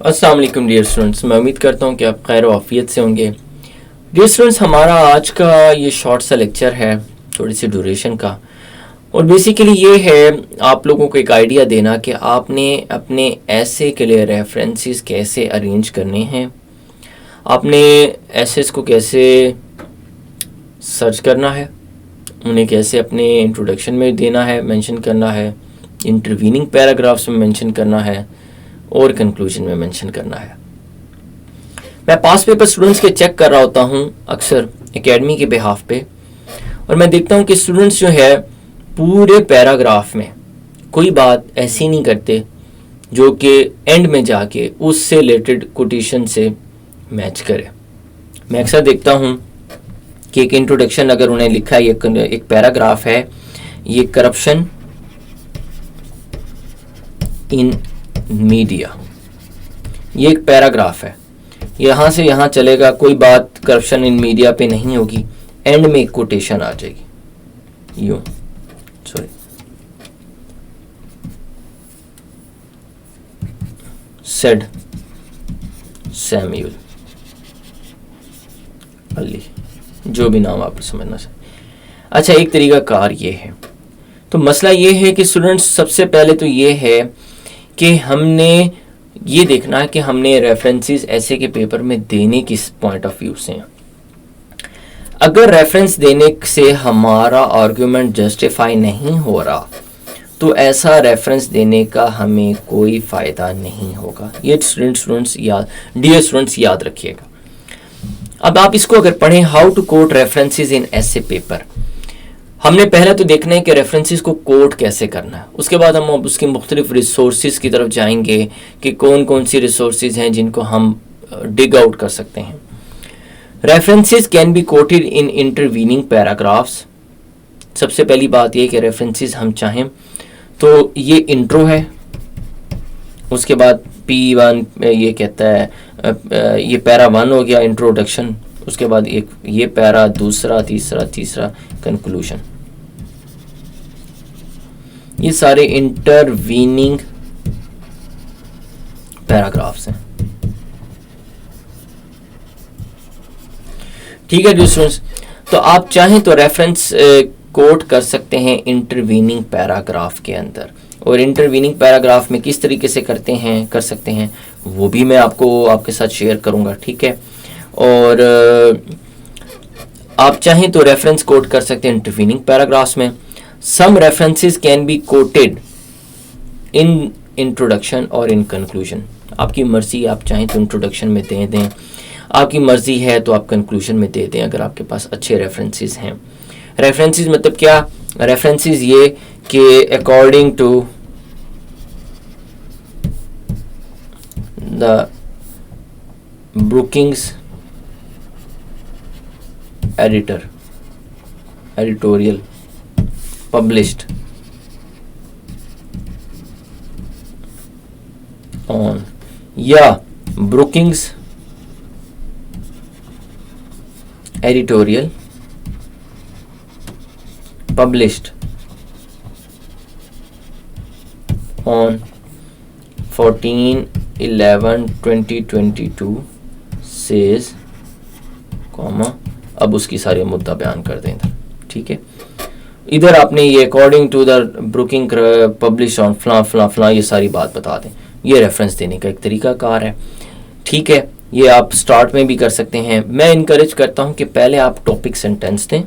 अस्सलाम वालेकुम dear students, मैं उम्मीद करता हूँ कि आप खैर वाफियत से होंगे। डियर स्टूडेंट्स, हमारा आज का ये शॉर्ट सा लेक्चर है थोड़ी सी ड्यूरेशन का, और बेसिकली ये है आप लोगों को एक आइडिया देना कि आपने अपने ऐसे के लिए रेफरेंसेस कैसे अरेंज करने हैं, आपने एसेस को कैसे सर्च करना है, उन्हें कैसे अपने इंट्रोडक्शन में देना है, मेंशन करना है, इंटरवीनिंग पैराग्राफ्स में मेंशन करना है और कंक्लूजन में मेंशन करना है। मैं पास पेपर स्टूडेंट्स के चेक कर रहा होता हूँ अक्सर एकेडमी के बिहाफ पे, और मैं देखता हूँ कि स्टूडेंट्स जो है पूरे पैराग्राफ में कोई बात ऐसी नहीं करते जो कि एंड में जाके उससे रिलेटेड कोटेशन से मैच करे। मैं अक्सर देखता हूँ कि एक इंट्रोडक्शन अगर उन्हें लिखा है, एक पैराग्राफ है, ये करप्शन इन मीडिया, ये एक पैराग्राफ है, यहाँ से यहाँ चलेगा, कोई बात करप्शन इन मीडिया पे नहीं होगी, एंड में एक कोटेशन आ जाएगी, यूं सॉरी सेड सैमुअल अली, जो भी नाम आप समझना चाहिए। अच्छा, एक तरीका कार ये है। तो मसला ये है कि स्टूडेंट्स सबसे पहले तो ये है कि हमने ये देखना है कि हमने रेफरेंसेस ऐसे के पेपर में देने किस पॉइंट ऑफ व्यू से हैं। अगर रेफरेंस देने से हमारा आर्गुमेंट जस्टिफाई नहीं हो रहा तो ऐसा रेफरेंस देने का हमें कोई फ़ायदा नहीं होगा। ये डियर स्टूडेंट्स याद रखिएगा। अब आप इसको अगर पढ़ें, हाउ टू कोट रेफरेंसेस इन ऐसे पेपर, हमने पहले तो देखना है कि रेफरेंसेस को कोट कैसे करना है। उसके बाद हम उसकी मुख्तलिफ रिसोर्सेज की तरफ जाएंगे कि कौन कौन सी रिसोर्सेज हैं जिनको हम डिग आउट कर सकते हैं। References can be quoted in intervening paragraphs. सबसे पहली बात यह कि रेफरेंसेस हम चाहें तो ये इंट्रो है, उसके बाद P1 ये कहता है ये पैरा 1 हो गया इंट्रोडक्शन, उसके बाद एक ये पैरा, दूसरा, तीसरा कंक्लूजन। ये सारे इंटरवीनिंग पैराग्राफ्स हैं। ठीक है स्टूडेंट्स, तो आप चाहें तो रेफरेंस कोट कर सकते हैं इंटरवीनिंग पैराग्राफ के अंदर, और इंटरवीनिंग पैराग्राफ में किस तरीके से कर सकते हैं वो भी मैं आपके साथ शेयर करूंगा। ठीक है, और आप चाहें तो रेफरेंस कोट कर सकते हैं इंटरवीनिंग पैराग्राफ्स में। Some references can be quoted in introduction और इन कंक्लूजन। आपकी मर्जी, आप चाहें तो इंट्रोडक्शन में दे दें, आपकी मर्जी है तो आप कंक्लूजन में दे दें अगर आपके पास अच्छे रेफरेंसेस हैं। रेफरेंसेस मतलब क्या? रेफरेंसेस ये कि according to the Brookings editorial published on, या Brookings editorial published on 14/11/2022 says, अब उसकी सारी मुद्दा बयान कर दें इधर। ठीक है, इधर आपने ये according to the Brooking publish on फला ये सारी बात बता दें। ये रेफरेंस देने का एक तरीका कार है। ठीक है, ये आप स्टार्ट में भी कर सकते हैं। मैं इनकरेज करता हूं कि पहले आप टॉपिक सेंटेंस दें,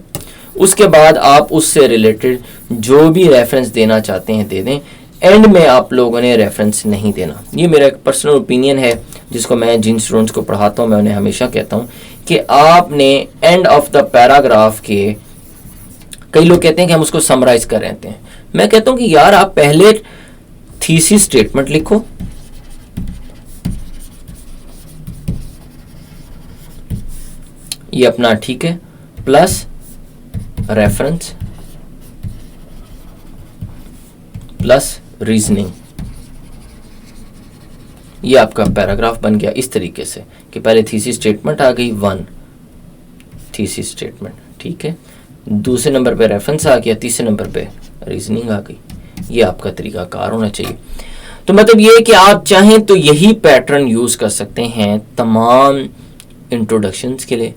उसके बाद आप उससे रिलेटेड जो भी रेफरेंस देना चाहते हैं दे दें। एंड में आप लोगों ने रेफरेंस नहीं देना। ये मेरा एक पर्सनल ओपिनियन है जिसको मैं जिन स्टूडेंट्स को पढ़ाता हूँ मैं उन्हें हमेशा कहता हूँ कि आपने एंड ऑफ द पैराग्राफ के, कई लोग कहते हैं कि हम उसको समराइज कर रहे हैं, मैं कहता हूँ कि यार आप पहले थीसिस स्टेटमेंट लिखो, ये अपना ठीक है, प्लस रेफरेंस प्लस रीजनिंग, ये आपका पैराग्राफ बन गया इस तरीके से कि पहले थीसिस स्टेटमेंट आ गई, 1 थीसिस स्टेटमेंट, ठीक है, दूसरे नंबर पे रेफरेंस आ गया, तीसरे नंबर पे रीजनिंग आ गई। ये आपका तरीकाकार होना चाहिए। तो मतलब ये है कि आप चाहें तो यही पैटर्न यूज़ कर सकते हैं तमाम इंट्रोडक्शंस के लिए,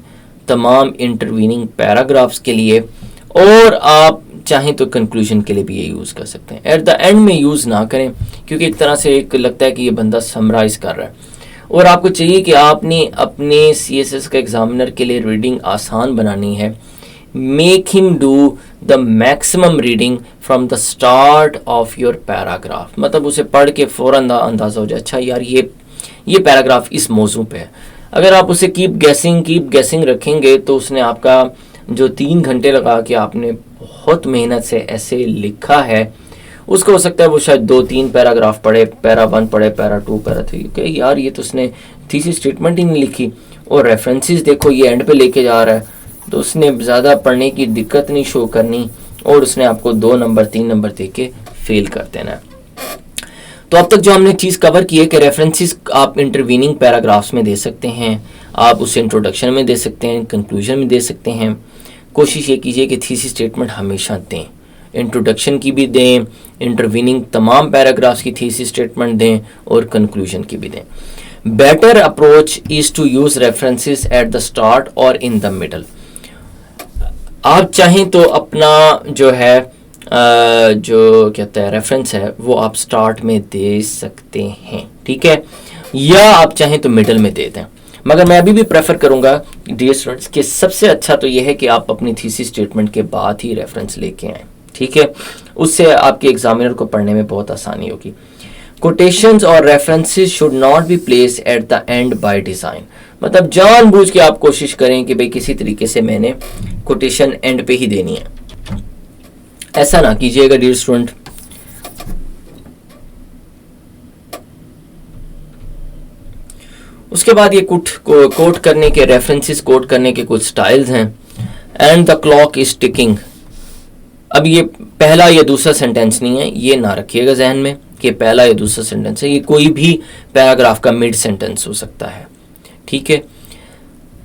तमाम इंटरवीनिंग पैराग्राफ्स के लिए, और आप चाहें तो कंक्लूजन के लिए भी ये यूज़ कर सकते हैं। एट द एंड में यूज़ ना करें, क्योंकि एक तरह से एक लगता है कि ये बंदा समराइज कर रहा है, और आपको चाहिए कि आपने अपने CSS का एग्जामिनर के लिए रीडिंग आसान बनानी है। Make him do the maximum reading from the start of your paragraph, मतलब उसे पढ़ के फ़ौरन अंदाज़ा हो जाए, अच्छा यार ये पैराग्राफ इस मौजू पे है। अगर आप उसे कीप गैसिंग रखेंगे तो उसने आपका जो 3 घंटे लगा के आपने बहुत मेहनत से ऐसे लिखा है, उसको हो सकता है वो शायद 2-3 पैराग्राफ पढ़े, पैरा 1 पढ़े, पैरा 2, पैरा 3, कि यार ये तो उसने थीसिस स्टेटमेंट ही नहीं लिखी, और रेफरेंसेस देखो ये एंड पे लेके जा रहा है, तो उसने ज़्यादा पढ़ने की दिक्कत नहीं शो करनी, और उसने आपको 2 नंबर 3 नंबर दे के फेल कर देना है। तो अब तक जो हमने चीज़ कवर की है कि रेफरेंसेस आप इंटरवीनिंग पैराग्राफ्स में दे सकते हैं, आप उसे इंट्रोडक्शन में दे सकते हैं, कंक्लूजन में दे सकते हैं। कोशिश ये कीजिए कि थीसिस स्टेटमेंट हमेशा दें, इंट्रोडक्शन की भी दें, इंटरवीनिंग तमाम पैराग्राफ्स की थीसिस स्टेटमेंट दें, और कंक्लूजन की भी दें। Better approach is to use references at the start और इन द मिडल। आप चाहें तो अपना जो है जो कहते हैं रेफरेंस है वो आप स्टार्ट में दे सकते हैं, ठीक है, या आप चाहें तो मिडल में दे दें, मगर मैं अभी भी प्रेफर करूंगा डियर स्टूडेंट्स कि सबसे अच्छा तो यह है कि आप अपनी थीसिस स्टेटमेंट के बाद ही रेफरेंस लेके आएँ, ठीक है, उससे आपके एग्जामिनर को पढ़ने में बहुत आसानी होगी। कोटेशंस और references should not be place at the end by design, मतलब जानबूझ के आप कोशिश करें कि भाई किसी तरीके से मैंने कोटेशन एंड पे ही देनी है, ऐसा ना कीजिएगा डियर स्टूडेंट। उसके बाद ये कोट करने के रेफरेंसेस कोट करने के कुछ स्टाइल्स हैं। And the clock is ticking, अब ये पहला या दूसरा सेंटेंस नहीं है, ये ना रखिएगा जहन में कि पहला या दूसरा सेंटेंस है, ये कोई भी पैराग्राफ का मिड सेंटेंस हो सकता है, ठीक है।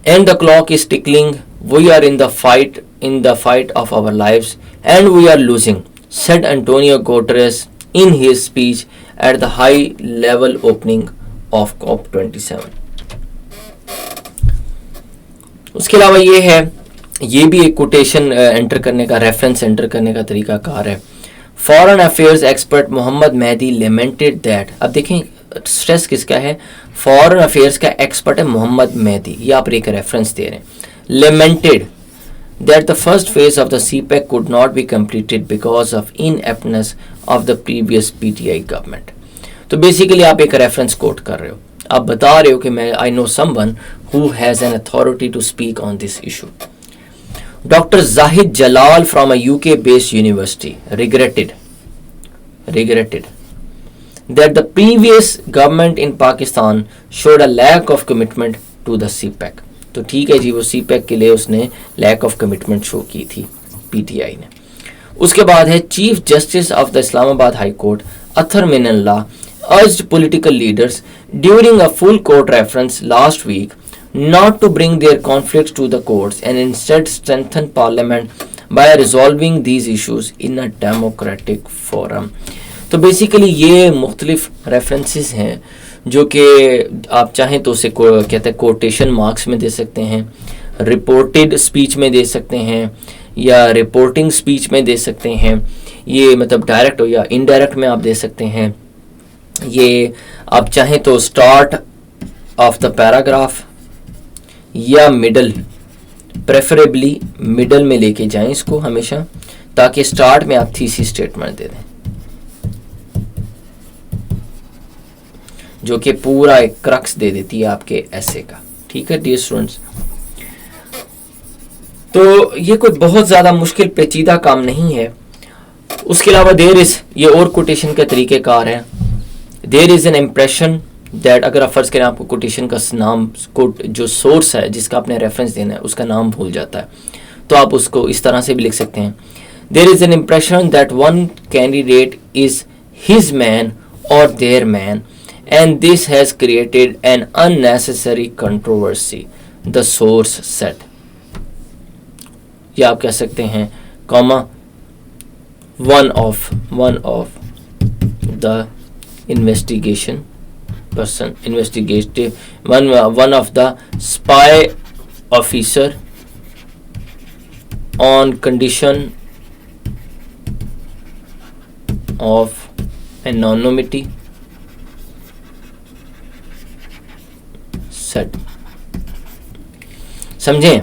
And the clock is ticking, we are in the fight of our lives and we are losing, said Antonio Guterres in his speech at the high level opening of COP27। उसके अलावा ये है, ये भी एक कोटेशन एंटर करने का, reference enter करने का तरीका कार है। Foreign affairs expert Mohammad Mehdi lamented that, अब देखें स्ट्रेस किसका है, फॉरेन अफेयर्स का एक्सपर्ट है मोहम्मद मेहदी, ये आप एक रेफरेंस दे रहे हैं। Lamented that the first phase of the CPEC could not be completed because of ineptness of the previous PTI government. तो बेसिकली आप एक रेफरेंस कोट कर रहे हो, आप बता रहे हो कि मैं I know someone who has an authority to speak on this issue. Dr. Zahid Jalal from a UK-based university regretted that the previous government in Pakistan showed a lack of commitment to the CPEC। तो ठीक है जी, वो CPEC के लिए उसने lack of commitment show की थी PTI ने। उसके बाद है chief justice of the Islamabad high court Athar Minallah urged political leaders during a full court reference last week not to bring their conflicts to the courts and instead strengthen parliament by resolving these issues in a democratic forum। तो basically ये मुख्तलिफ references हैं जो कि आप चाहें तो उसे कहते हैं कोटेशन मार्क्स में दे सकते हैं, रिपोर्टेड स्पीच में दे सकते हैं, या रिपोर्टिंग स्पीच में दे सकते हैं, ये मतलब डायरेक्ट हो या इनडायरेक्ट में आप दे सकते हैं। ये आप चाहें तो स्टार्ट ऑफ द पैराग्राफ या मिडल, प्रेफरेबली मिडल में लेके जाएं इसको हमेशा, ताकि स्टार्ट में आप थीसिस स्टेटमेंट दे दें जो कि पूरा एक क्रक्स दे देती है आपके ऐसे का, ठीक है डियर स्टूडेंट्स। तो ये कोई बहुत ज़्यादा मुश्किल पेचीदा काम नहीं है। उसके अलावा देयर इज़, ये और कोटेशन के तरीक़ेकार हैं। There is an impression that, अगर आप फर्ज करें आपको कोटेशन का नाम, जो सोर्स है जिसका आपने रेफरेंस देना है उसका नाम भूल जाता है, तो आप उसको इस तरह से भी लिख सकते हैं। There is an impression that one candidate is his man और their man and this has created an unnecessary controversy, the source said. या आप कह सकते हैं comma one of the investigation person, investigative one of the spy officer on condition of anonymity said. समझें?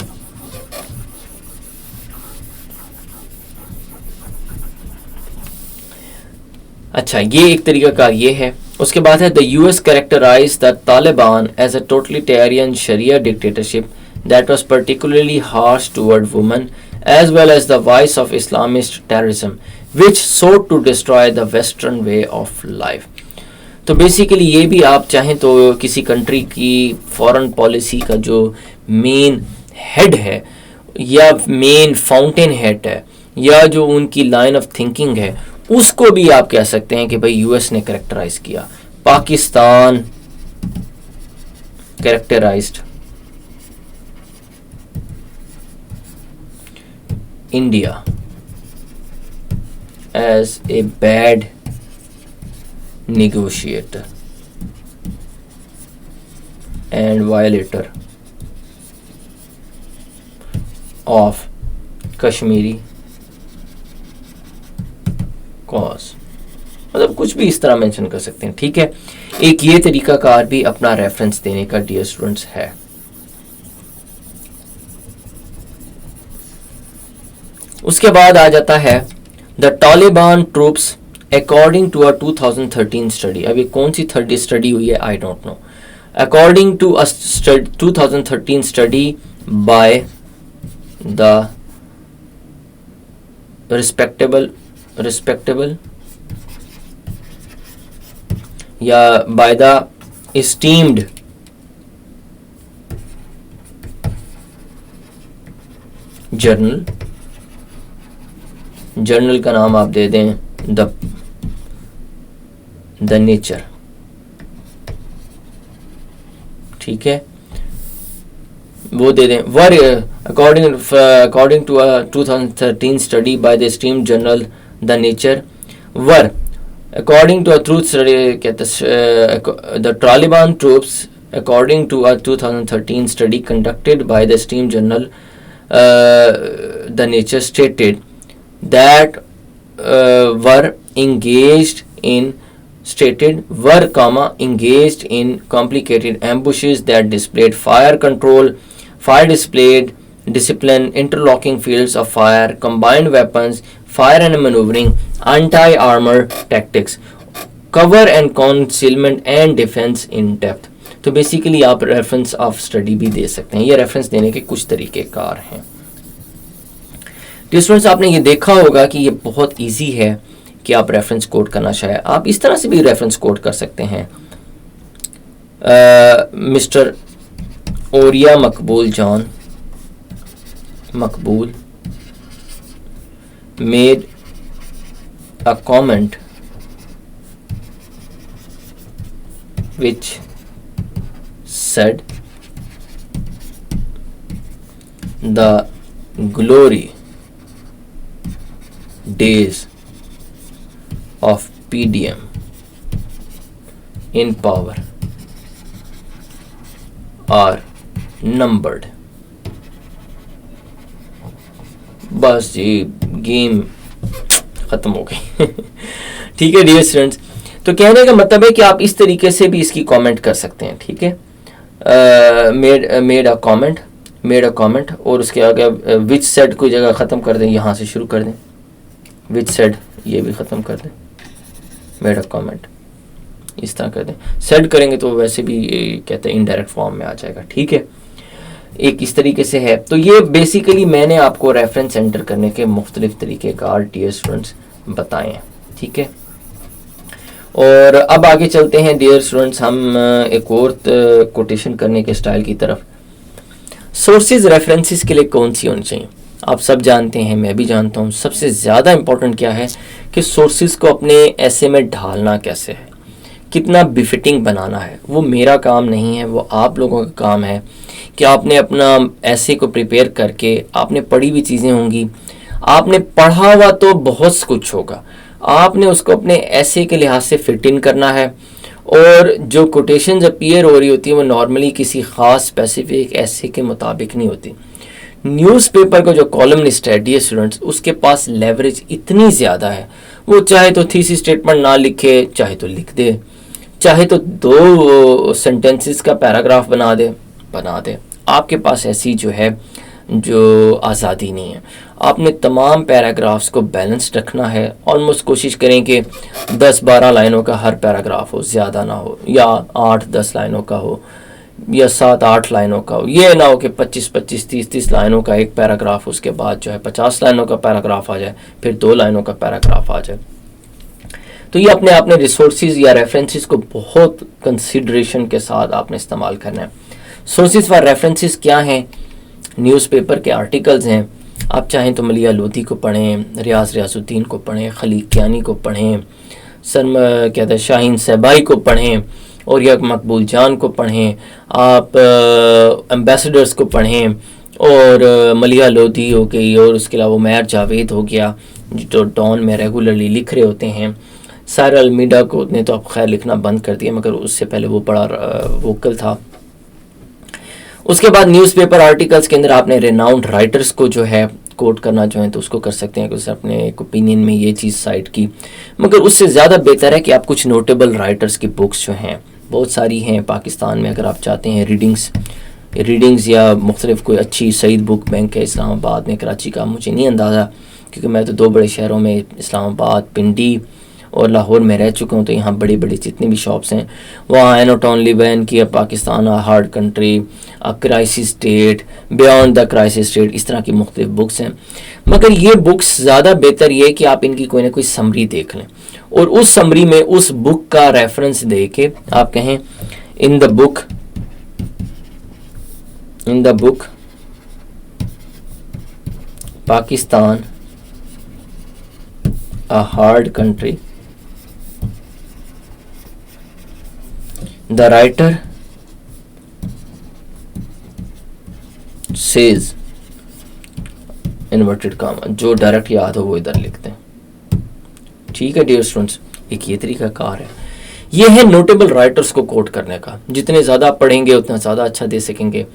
अच्छा, ये एक तरीका कार ये है. उसके बाद है the US characterize the Taliban as a totalitarian sharia dictatorship that was particularly harsh toward women as well as the voice of Islamist terrorism which sought to destroy the Western way of life. तो basically ये भी आप चाहें तो किसी country की foreign policy का जो मेन हेड है या मेन फाउंटेन हेड है या जो उनकी लाइन ऑफ थिंकिंग है, उसको भी आप कह सकते हैं कि भाई यूएस ने कैरेक्टराइज किया. Pakistan characterized India as a bad negotiator and violator of Kashmiri cause. मतलब कुछ भी इस तरह मेंशन कर सकते हैं. ठीक है, एक ये तरीका कार भी अपना रेफरेंस देने का डियर स्टूडेंट्स है. उसके बाद आ जाता है the Taliban troops according to a 2013 study. अभी कौन सी थर्ड स्टडी हुई है I don't know. according to a 2013 study by the respectable या by the esteemed जर्नल का नाम आप दे दें द नेचर. ठीक है, वो दे दें were according to a 2013 study by the esteemed journal the Nature were according to a truth study the Taliban troops according to a 2013 study conducted by the esteemed journal the Nature stated that were engaged in complicated ambushes that displayed fire control, fire displayed discipline, interlocking fields of fire, combined weapons, fire and maneuvering, anti-armor tactics, cover and concealment and defense in depth. तो basically आप reference of study भी दे सकते हैं. ये reference देने के कुछ तरीके कार हैं. स्टूडेंट्स, आपने ये देखा होगा कि ये बहुत इजी है कि आप रेफरेंस कोड करना चाहे. आप इस तरह से भी रेफरेंस कोड कर सकते हैं. Mister Oriya Maqbool John Maqbool made a comment which said the glory days of PDM in power are numbered. बस ये गेम खत्म हो गई. ठीक है डियर स्टूडेंट्स, तो कहने का मतलब है कि आप इस तरीके से भी इसकी कमेंट कर सकते हैं. ठीक है, मेड अ कमेंट और उसके आगे विच सेड कोई जगह ख़त्म कर दें, यहाँ से शुरू कर दें. विच सेड ये भी ख़त्म कर दें. मेड अ कमेंट इस तरह कर दें. सेड करेंगे तो वैसे भी कहते हैं इनडायरेक्ट फॉर्म में आ जाएगा. ठीक है, एक इस तरीके से है. तो ये बेसिकली मैंने आपको रेफरेंस एंटर करने के मुख्तलिफ तरीके कार डियर स्टूडेंट्स बताए हैं. ठीक है, और अब आगे चलते हैं डियर स्टूडेंट्स हम एक और कोटेशन करने के स्टाइल की तरफ. सोर्सेज रेफरेंसेस के लिए कौन सी होनी चाहिए? आप सब जानते हैं, मैं भी जानता हूँ. सबसे ज़्यादा इम्पोर्टेंट क्या है कि सोर्सेज को अपने ऐसे में ढालना कैसे है, कितना बिफिटिंग बनाना है. वो मेरा काम नहीं है, वो आप लोगों का काम है कि आपने अपना ऐसे को प्रिपेयर करके, आपने पढ़ी हुई चीज़ें होंगी, आपने पढ़ा हुआ तो बहुत कुछ होगा, आपने उसको अपने ऐसे के लिहाज से फिट इन करना है, और जो कोटेशंस अपीयर हो रही होती हैं वो नॉर्मली किसी ख़ास स्पेसिफिक ऐसे के मुताबिक नहीं होती। न्यूज़पेपर का जो कॉलमनिस्ट है डियर स्टूडेंट्स, उसके पास लेवरेज इतनी ज़्यादा है, वो चाहे तो थीसिस स्टेटमेंट ना लिखे, चाहे तो लिख दे, चाहे तो 2 सेंटेंसेस का पैराग्राफ बना दे। आपके पास ऐसी जो है जो आज़ादी नहीं है। आपने तमाम पैराग्राफ्स को बैलेंस रखना है। ऑलमोस्ट कोशिश करें कि 10-12 लाइनों का हर पैराग्राफ हो, ज़्यादा ना हो, या 8-10 लाइनों का हो, या 7-8 लाइनों का हो। ये ना हो कि 25-25, 30-30 लाइनों का एक पैराग्राफ, उसके बाद जो है 50 लाइनों का पैराग्राफ आ जाए, फिर 2 लाइनों का पैराग्राफ आ जाए। तो ये अपने आपने रिसोर्सेज या रेफरेंसेस को बहुत कंसिडरेशन के साथ आपने इस्तेमाल करना है। सोर्सेज फॉर रेफरेंसेस क्या हैं? न्यूज़पेपर के आर्टिकल्स हैं। आप चाहें तो मलिया लोधी को पढ़ें, रियाजुद्दीन को पढ़ें, खलीक कियानी को पढ़ें, शाहीन सहबाई को पढ़ें, और या मकबूल जान को पढ़ें, आप एम्बेसडर्स को पढ़ें, और मलिया लोधी हो गई, और उसके अलावा उमैर जावेद हो गया जो डॉन में रेगुलरली लिख रहे होते हैं। सारा अलमीडा को ने तो अब खैर लिखना बंद कर दिया, मगर उससे पहले वो बड़ा वोकल था। उसके बाद न्यूज़पेपर आर्टिकल्स के अंदर आपने रेनाउंड राइटर्स को जो है कोट करना जो है तो उसको कर सकते हैं कि उसने अपने एक ओपिनियन में ये चीज़ साइट की, मगर उससे ज़्यादा बेहतर है कि आप कुछ नोटेबल राइटर्स की बुक्स जो हैं, बहुत सारी हैं पाकिस्तान में, अगर आप चाहते हैं रीडिंग्स या मुख्तलिफ कोई अच्छी सईद बुक बैंक है इस्लामाबाद में, कराची का मुझे नहीं अंदाज़ा, क्योंकि मैं तो 2 बड़े शहरों में इस्लामाबाद, पिंडी और लाहौर में रह चुका हूँ, तो यहाँ बड़ी बड़ी जितनी भी शॉप्स हैं वहाँ है, नॉट ओनली बैन की Pakistan a hard country, a crisis state, beyond the crisis state, इस तरह की मुख्तलिफ बुक्स हैं। मगर ये बुक्स ज़्यादा बेहतर ये है कि आप इनकी कोई ना कोई समरी देख लें, और उस समरी में उस बुक का रेफरेंस दे के आप कहें in the book Pakistan a hard country, the writer says, inverted comma, जो डायरेक्ट याद हो वो इधर लिखते हैं। ठीक है डियर स्टूडेंट्स, एक ये तरीका कार है। ये है नोटेबल राइटर्स को कोट करने का। जितने ज़्यादा पढ़ेंगे उतना ज़्यादा अच्छा दे सकेंगे,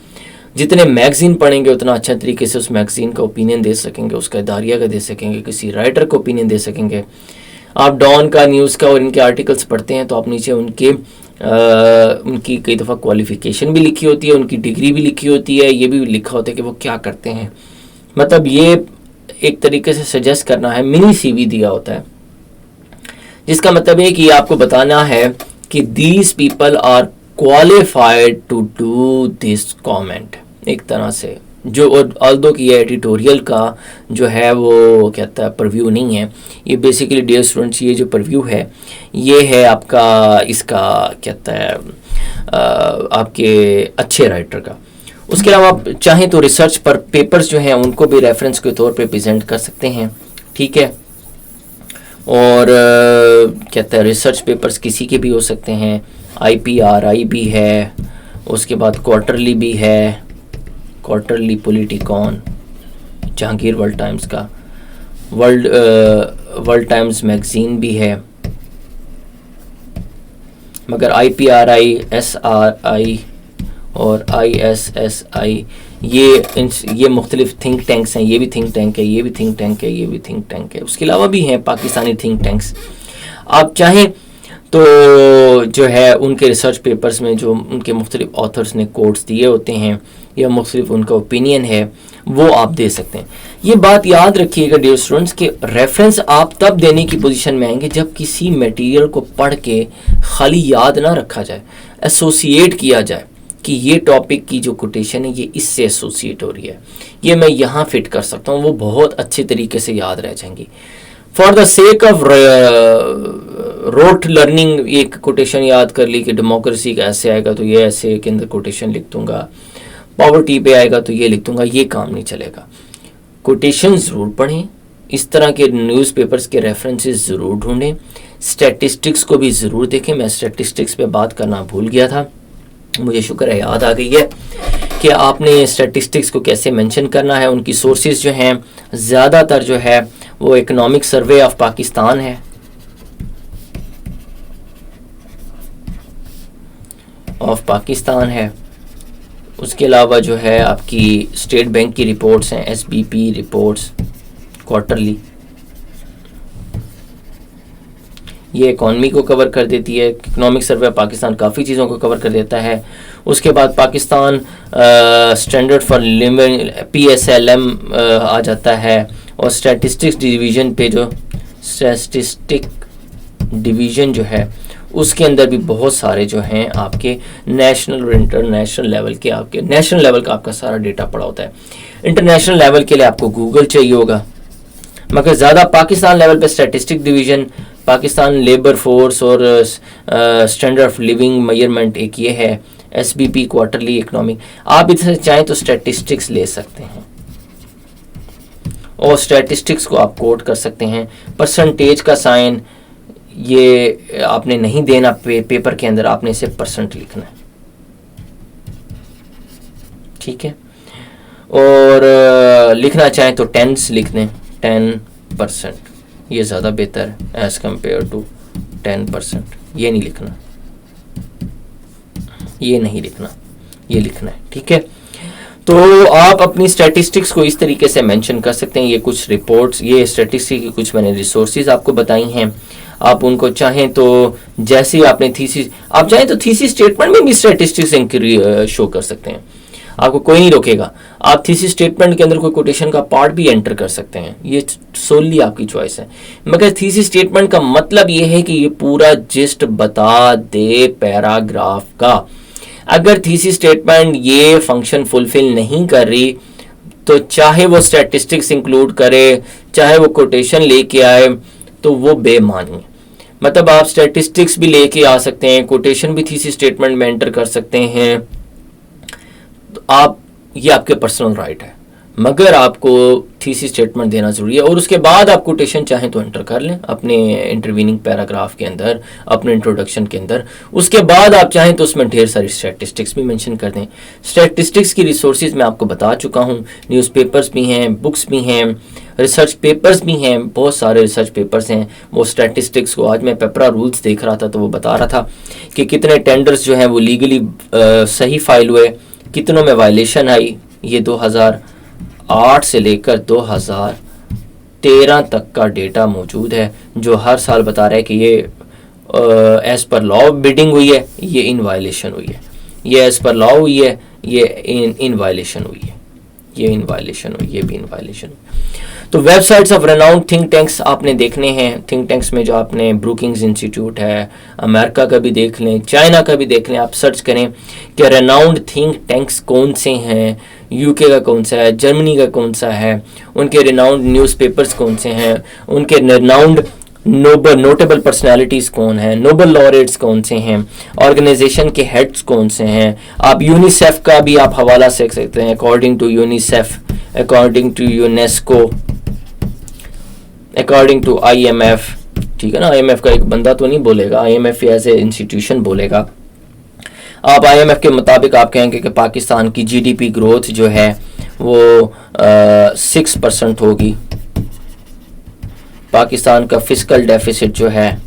जितने मैगज़ीन पढ़ेंगे उतना अच्छा तरीके से उस मैगज़ीन का ओपिनियन दे सकेंगे, उसका इदारिया का दे सकेंगे, किसी राइटर को ओपिनियन दे सकेंगे। आप डॉन का, न्यूज़ का और इनके आर्टिकल्स पढ़ते हैं तो आप नीचे उनकी कई दफ़ा क्वालिफ़िकेशन भी लिखी होती है, उनकी डिग्री भी लिखी होती है, ये भी लिखा होता है कि वो क्या करते हैं। मतलब ये एक तरीके से सजेस्ट करना है, मिनी CV दिया होता है, जिसका मतलब है कि आपको बताना है कि these people are qualified to do this comment, एक तरह से जो, और ऑल्दो कि ये एडिटोरियल का जो है वो कहता है परव्यू नहीं है, ये बेसिकली डियर स्टूडेंट्स ये जो परव्यू है ये है आपका, इसका कहता है आपके अच्छे राइटर का। उसके अलावा आप चाहें तो रिसर्च पर पेपर्स जो हैं उनको भी रेफरेंस के तौर पे प्रेजेंट कर सकते हैं। ठीक है, और कहता है रिसर्च पेपर्स किसी के भी हो सकते हैं, IPRI भी है, उसके बाद क्वार्टरली भी है, क्वार्टरली पॉलिटिकॉन, जहांगीर वर्ल्ड टाइम्स का, वर्ल्ड टाइम्स मैगजीन भी है, मगर IPRI, SRI और ISSI ये मुख्तलिफ थिंक टैंक्स हैं, ये भी थिंक टैंक है, ये भी थिंक टैंक है, ये भी थिंक टैंक है। उसके अलावा भी हैं पाकिस्तानी थिंक टैंक्स। आप चाहें तो जो है उनके रिसर्च पेपर्स में जो उनके मुख्तलिफ ऑथर्स ने कोट्स दिए होते हैं या मुख्तलिफ उनका ओपिनियन है वो आप दे सकते हैं। ये बात याद रखिएगा डियर स्टूडेंट्स कि रेफरेंस आप तब देने की पोजीशन में आएंगे जब किसी मटेरियल को पढ़ के खाली याद ना रखा जाए, एसोसिएट किया जाए कि ये टॉपिक की जो कोटेशन है ये इससे एसोसिएट हो रही है, ये मैं यहाँ फिट कर सकता हूँ, वो बहुत अच्छे तरीके से याद रह जाएंगी। For the sake of rote learning एक कोटेशन याद कर ली कि डेमोक्रेसी का ऐसे आएगा तो ये ऐसे के अंदर कोटेशन लिख दूंगा, पॉवर्टी पे आएगा तो ये लिख दूंगा, ये काम नहीं चलेगा। कोटेशन ज़रूर पढ़ें, इस तरह के न्यूज़पेपर्स के रेफरेंसेस ज़रूर ढूंढें, स्टैटिस्टिक्स को भी ज़रूर देखें। मैं स्टैटिस्टिक्स पे बात करना भूल गया था, मुझे शुक्र है याद आ गई है कि आपने स्टैटिस्टिक्स को कैसे मेंशन करना है। उनकी सोर्सेज जो हैं ज़्यादातर जो है वो इकोनॉमिक सर्वे ऑफ पाकिस्तान है, ऑफ पाकिस्तान है। उसके अलावा जो है आपकी स्टेट बैंक की रिपोर्ट्स हैं, SBP रिपोर्ट्स क्वार्टरली, ये इकॉनमी को कवर कर देती है। इकोनॉमिक सर्वे ऑफ पाकिस्तान काफ़ी चीज़ों को कवर कर देता है। उसके बाद Pakistan standard for living PSLM आ जाता है। और स्टैटिस्टिक्स डिवीज़न पे जो स्टैटिस्टिक डिवीज़न जो है उसके अंदर भी बहुत सारे जो हैं आपके नेशनल और इंटरनेशनल लेवल के, आपके नेशनल लेवल का आपका सारा डेटा पड़ा होता है। इंटरनेशनल लेवल के लिए आपको गूगल चाहिए होगा, मगर ज़्यादा पाकिस्तान लेवल पे statistic division, Pakistan labour force और स्टैंडर्ड ऑफ लिविंग मेजरमेंट एक ये है, SBP क्वार्टरली इकोनॉमिक। आप इधर चाहें तो स्टैटिस्टिक्स ले सकते हैं और स्टैटिस्टिक्स को आप कोट कर सकते हैं। परसेंटेज का साइन ये आपने नहीं देना पेपर के अंदर, आपने इसे परसेंट लिखना है, ठीक है। और लिखना चाहें तो टेंस लिख दें, 10%, ये ज़्यादा बेहतर है एज़ कम्पेयर टू 10%। ये नहीं लिखना, ये नहीं लिखना, ये लिखना है, ठीक है। तो आप अपनी स्टैटिस्टिक्स को इस तरीके से मेंशन कर सकते हैं। ये कुछ रिपोर्ट्स, ये स्टैटिस्टिक्स की कुछ मैंने रिसोर्सेज आपको बताई हैं। आप उनको चाहें तो जैसे ही आपने थीसिस, आप चाहें तो थीसिस स्टेटमेंट में भी स्टैटिस्टिक्स शो कर सकते हैं, आपको कोई नहीं रोकेगा। आप थीसिस स्टेटमेंट के अंदर कोई कोटेशन का पार्ट भी एंटर कर सकते हैं, ये सोली आपकी चॉइस है। मगर थीसिस स्टेटमेंट का मतलब ये है कि ये पूरा जिस्ट बता दे पैराग्राफ का। अगर थीसिस स्टेटमेंट ये फंक्शन फुलफिल नहीं कर रही तो चाहे वो स्टैटिस्टिक्स इंक्लूड करे, चाहे वो कोटेशन लेके आए, तो वो बेमानी है। मतलब आप स्टैटिस्टिक्स भी लेके आ सकते हैं, कोटेशन भी थीसिस स्टेटमेंट में एंटर कर सकते हैं, तो आप, ये आपके पर्सनल राइट है, मगर आपको थीसिस स्टेटमेंट देना ज़रूरी है। और उसके बाद आप कोटेशन चाहें तो एंटर कर लें अपने इंटरवीनिंग पैराग्राफ के अंदर, अपने इंट्रोडक्शन के अंदर। उसके बाद आप चाहें तो उसमें ढेर सारी स्टैटिस्टिक्स भी मेंशन कर दें। स्टैटिस्टिक्स की रिसोर्सेज मैं आपको बता चुका हूँ, न्यूज़पेपर्स भी हैं, बुक्स भी हैं, रिसर्च पेपर्स भी हैं, बहुत सारे रिसर्च पेपर्स हैं। वो स्टैटिस्टिक्स को, आज मैं पेपरा रूल्स देख रहा था तो वो बता रहा था कि कितने टेंडर्स जो हैं वो लीगली सही फाइल हुए, कितनों में वायलेशन आई। ये 2008 से लेकर 2013 तक का डेटा मौजूद है, जो हर साल बता रहा है कि ये एज़ पर लॉ बिडिंग हुई है, ये इन वायलेशन हुई है, ये एज़ पर लॉ हुई है, ये इन वायलेशन हुई है, ये इन वायलेशन हुई, ये भी इन वायलेशन हुई। तो websites of renowned think tanks आपने देखने हैं। थिंक टैंक्स में जो आपने ब्रूकिंग्स इंस्टीट्यूट है, अमेरिका का भी देख लें, चाइना का भी देख लें। आप सर्च करें कि रेनाउंड थिंक टैंक्स कौन से हैं, यूके का कौन सा है, जर्मनी का कौन सा है, उनके रेनाउंड न्यूज़पेपर्स कौन से हैं, उनके रेनाउंड नोटेबल पर्सनालिटीज़ कौन हैं, नोबल लॉरेट्स कौन से हैं, ऑर्गेनाइजेशन के हेड्स कौन से हैं। आप यूनिसेफ का भी आप हवाला से सकते हैं, according to UNICEF, according to UNESCO, according to IMF, ठीक है ना। IMF का एक बंदा तो नहीं बोलेगा, IMF एज ए इंस्टीट्यूशन बोलेगा। आप IMF के मुताबिक आप कहेंगे कि पाकिस्तान की GDP ग्रोथ जो है वो 6% होगी। पाकिस्तान का फिस्कल डेफिसिट जो है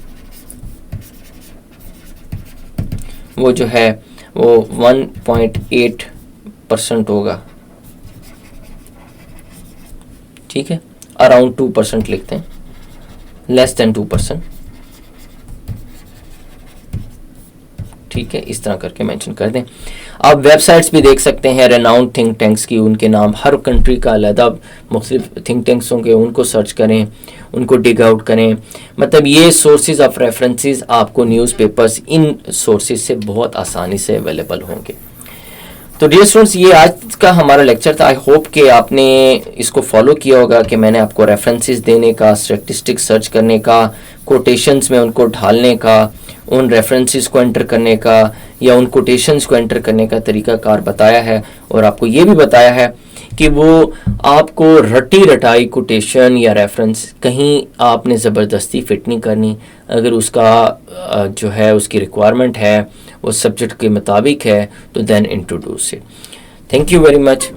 वो 1.8% होगा, ठीक है। अराउंड 2% लिखते हैं, लेस देन 2%, ठीक है। इस तरह करके मेंशन कर दें। आप वेबसाइट्स भी देख सकते हैं रेनाउंड थिंक टैंक्स की, उनके नाम, हर कंट्री का अलग मुख्तलिफ थिंक टैंक्स होंगे, उनको सर्च करें, उनको डिग आउट करें। मतलब ये सोर्सेज ऑफ रेफरेंसेस आपको न्यूज़पेपर्स इन सोर्सेज से बहुत आसानी से अवेलेबल होंगे। तो डियर स्टूडेंट्स, ये आज का हमारा लेक्चर था। आई होप कि आपने इसको फॉलो किया होगा कि मैंने आपको रेफरेंसेस देने का, स्टैटिस्टिक्स सर्च करने का, कोटेशंस में उनको ढालने का, उन रेफरेंसेस को एंटर करने का या उन कोटेशंस को एंटर करने का तरीकाकार बताया है। और आपको ये भी बताया है कि वो आपको रटी रटाई कोटेशन या रेफरेंस कहीं आपने ज़बरदस्ती फिट नहीं करनी। अगर उसका जो है उसकी रिक्वायरमेंट है, वो सब्जेक्ट के मुताबिक है, तो then introduce it. Thank you very much.